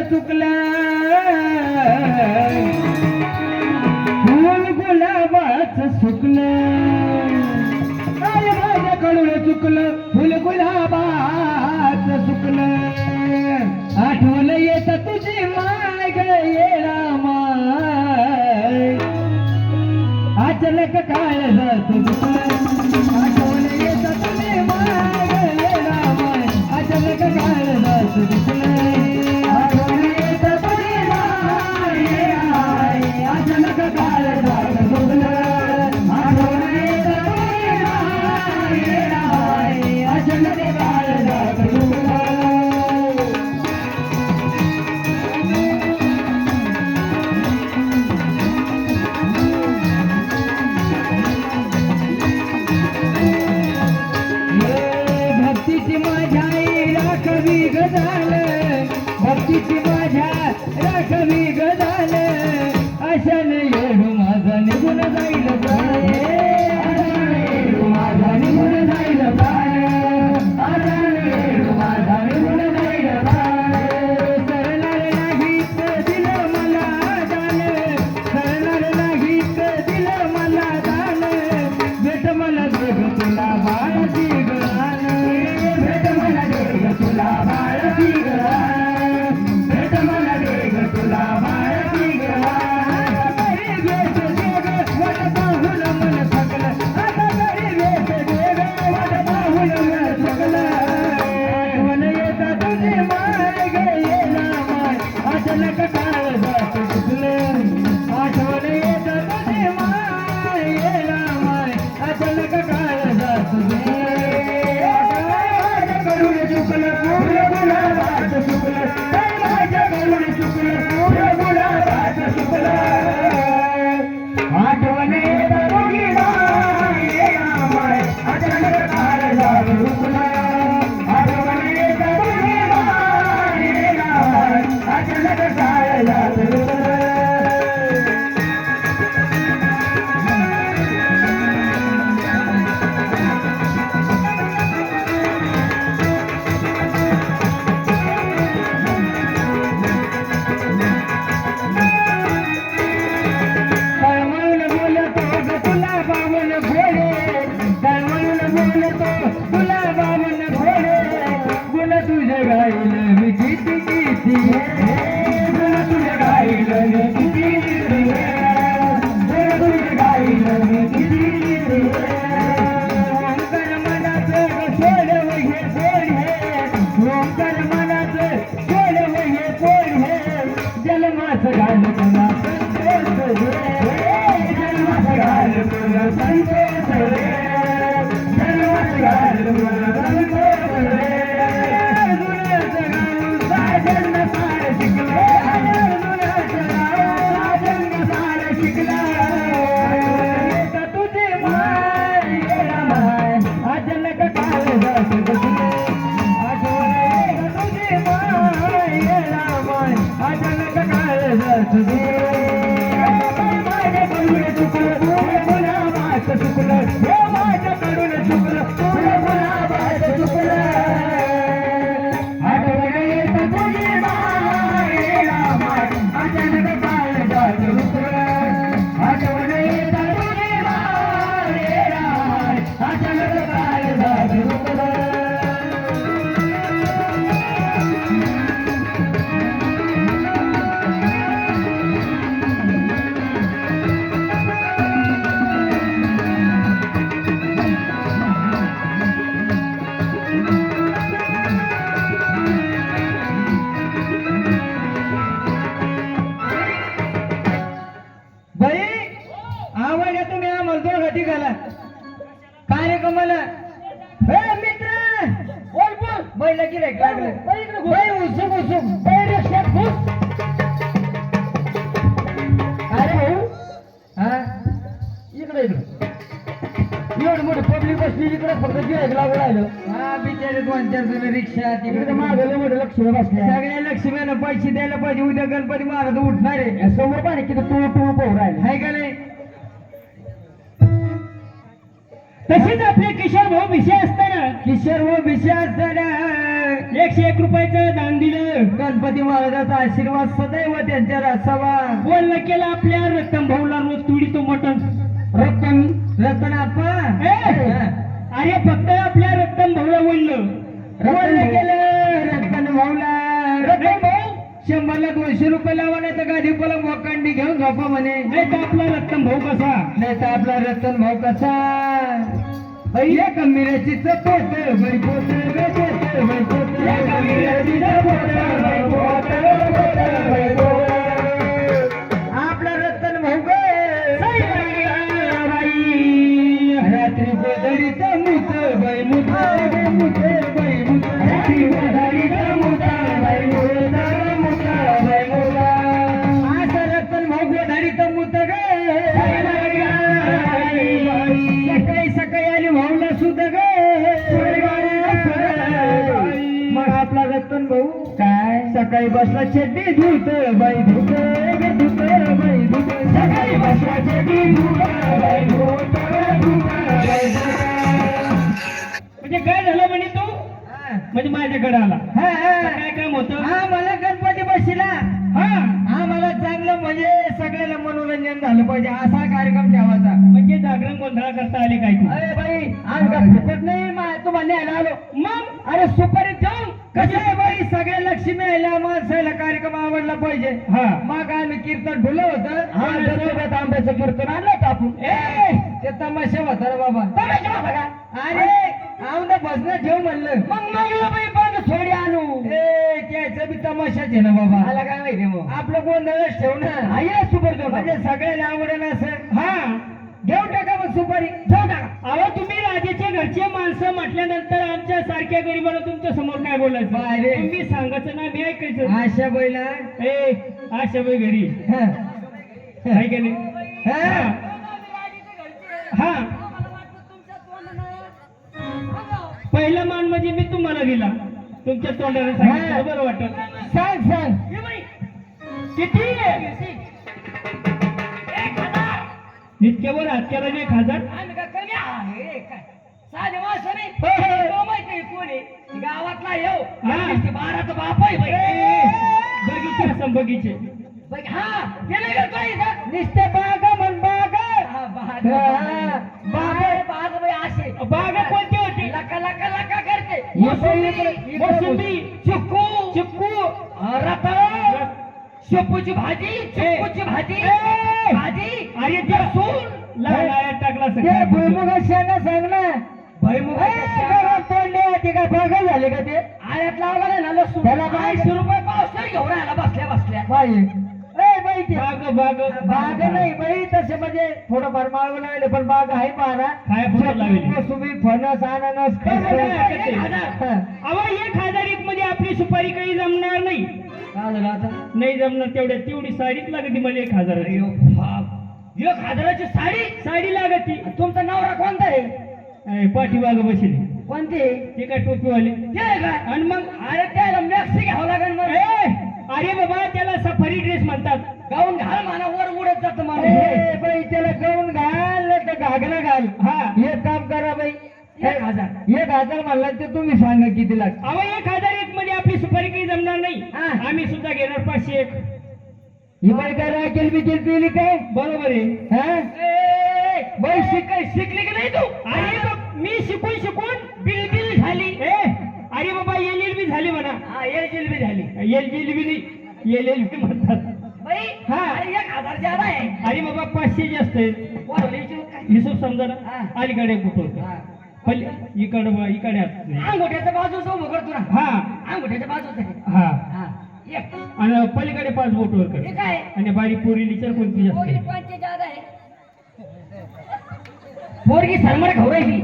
चुकलं फुल गुलाबाच सुकलं माझ्याकडून चुकलं फुल गुलाबाच सुकलं आठवण येत तुझी माय ग येडा माय अचानक काळ जात आठवण येत तुझी माय ग येडा माय अचानक काळ जात आठवण येत तुझी माय येडा माय अचानक काळ जात आठवण येत तुझी माय येडा माय अचानक काळ जात भक्तीची माझ्या राखवी गजाल अशान येडू माझा निघून जाईल माझा निघून जाईल माझा निघून जाईल सरणार नाहीत दिलं मला दान सरणार नाहीत दिलं मला दान भेट मला देव तुला बाळाची गान भेट मला देव तुला बाळाची गान कार्यक्रमाला मित्र बोल बोल बैल गिरायक लागलं उत्सुक उत्सुक रक्षात घुस अरे भाऊ हा इकडे एवढं मोठं पब्लिक बसली इकडे फक्त गिरायक लागू राहिलं हा बिचारे 2-4 जण रिक्षा तिकडे मागे मोठे लक्ष्मी बसले सगळ्या लक्ष्मीनं पैसे द्यायला पाहिजे उद्या गणपती महाराज उठणार आहे समोर पाणी किती टू पाहू राहिले हाय का नाही तसेच आपले किशोर भाऊ विषय असताना 101 रुपयाचं दान दिलं. गणपती महाराजाचा आशीर्वाद सदैव त्यांच्यावर असावा. बोलणं केलं आपल्या रतन भाऊला रोज तुडीतो मटण. रतन आप्पा अरे फक्त आपल्या रतन भाऊला बोललं. बोलणं केलं रतन भाऊला. रतन भाऊ 100ला 200 रुपये लावा, नाही तर गाडी पला मोकांडी घेऊन झोपा म्हणे. नाही तर आपला रतन भाऊ कसा. नाही तर आपला रतन भाऊ कसा. एक मिरची चपोत बाई पोत बाई पोत एक मिरची चपोत बाई पोत बाई पोत. आपला रतन भाऊ बाई रात्री गोधडीत मुत बाई मुत मुत बाई मुत रात्री गोधडीत मुत बाई मुत मुत बाई मुत. असं रतन भाऊ गोधडीत मुत ग. सकाळी सकाळी आली भाऊला सुद्धा ग. मग आपला रतन भाऊ काय सकाळी बसला चड्डी धुत बाई धुत धुत बाई धुत. सकाळी बसला चड्डी धुत बाई धुत धुत बाई धुत. म्हणजे काय झालं म्हणे तू. म्हणजे माझ्याकडे आला. काय काम होतं. हा मला गणपती बसला. हा मला चांगलं म्हणजे सगळ्याला मनोरंजन झालं पाहिजे असा कार्यक्रम ठेवायचा. म्हणजे जागरण गोंधळा करता आले काय तू. अरे बाई आज का फुकट नाही तुम्हाला न्यायला आलो. मग अरे सुपारी जाऊन कसं आहे बाई सगळ्या लक्ष्मी आल्या माणसाला कार्यक्रम आवडला पाहिजे. हा मग आम्ही कीर्तन ठुलं होतं. दसऱ्यात आंब्याचं कीर्तन आणलं होतं आपण. ते तमाशा होता रे बाबा. तमाशा होता का. अरे आमदा भजन ठेव म्हणलं. मग बाई पण थोडी आणू. त्याचं बी तमाशाच आहे ना बाबा. मला काय माहिती मग आपलं गोंधळच ठेव ना. आहे सुपर म्हणजे सगळ्याला आवडेल असं. हा घेऊन टाका मग सुपारी घेऊन टाका. अहो तुम्ही राजाचे घरचे माणसं म्हटल्यानंतर आमच्या सारख्या गरीबाला तुमच्या समोर काय बोलायचं. बाय तुम्ही सांगायचं ना मी ऐकायचं. आशा बैला आशा बाई घरी आहे का नाही. हा पहिला मान म्हणजे मी तुम्हाला दिला. तुमच्या तोंडाने सांगितलं बरं वाटत. सांग सांग किती इतक्यावर हात केला 1000. गावातला येऊ हा. बाराचा बाप आहे बगीचे असं बगीचे. नुसते बाग म्हण बाग. बाग बाई असे बागा कोणती होती. लका लका लका करते. मोसंबी चिक्कू चिक्कू रताळ शेपूची भाजी चिक्कूची भाजी भाजी. अरे ते सून लाया टाकला ते भुईमुगा शेंगा सांग ना. भुईमुगा तोडले ते काय बाग झाले का ते. आळ्यात लावला नाही ना लसूण. त्याला 200 रुपये पावसाळी घेऊन राहिला बसल्या बसल्या बाई. बाई ते बाग बाग बाग नाही बाई तसे म्हणजे थोडंफार माळवं लागले पण बाग आहे पारा. काय फुलं लावली. तुम्ही फणस अननस अहो 1001 मध्ये आपली सुपारी काही जमणार नाही. काय झालं आता. नाही जमणार तेवढी साडीच लागते मला 1000. 1000ची साडी लागती. तुमचा नवरा कोणता आहे. पाठीमाग बसली. कोणती ते काय टोपीवाले ते आहे का. आणि मग अरे त्याला मॅक्सी घ्यावं लागेल मग. अरे बाबा त्याला सफारी ड्रेस म्हणतात. गाऊन घाल म्हणा वर उडत जात मला. बाई त्याला गाऊन घाल तर घागरा घाल. हा एक काम करा बाई 1000 म्हणला ते तुम्ही सांगा किती लागत. अहो 1001 मध्ये आपली सुपारी काही जमणार नाही. हा. आम्ही सुद्धा घेणार 501. ही बाई काय राखेल बिकेल पिली काय. बरोबर आहे. बाई शिकली की नाही तू. अरे मी शिकून बिलबिल झाली. अरे बाबा LLB झाली म्हणा. LLB झाली. LLB नाही LLB म्हणतात. बाई हा. 1000 ज्यादा आहे. अरे बाबा 500 जास्त आहे. हिशोब समजा ना. हा. अलीकडे कुठं इकडे अंगोठ्याच्या बाजूच उभं करतो ना. हा अंगोठ्याच्या बाजूच हा एक आणि पलीकडे 5 बोटवर कर. काय आणि बारीक पोरी विचार कोणती जास्त आहे? पोरगी सरमर खवरायची.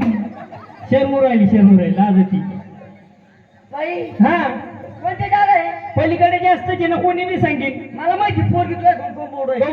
शेरमूर राहिली लाजती. बाई हा कोणते जागा आहे. पलीकडे जास्त जे ना कोणी मी सांगेन. मला माहिती पोरगी तुला कोण कोण बोर्ड आहे.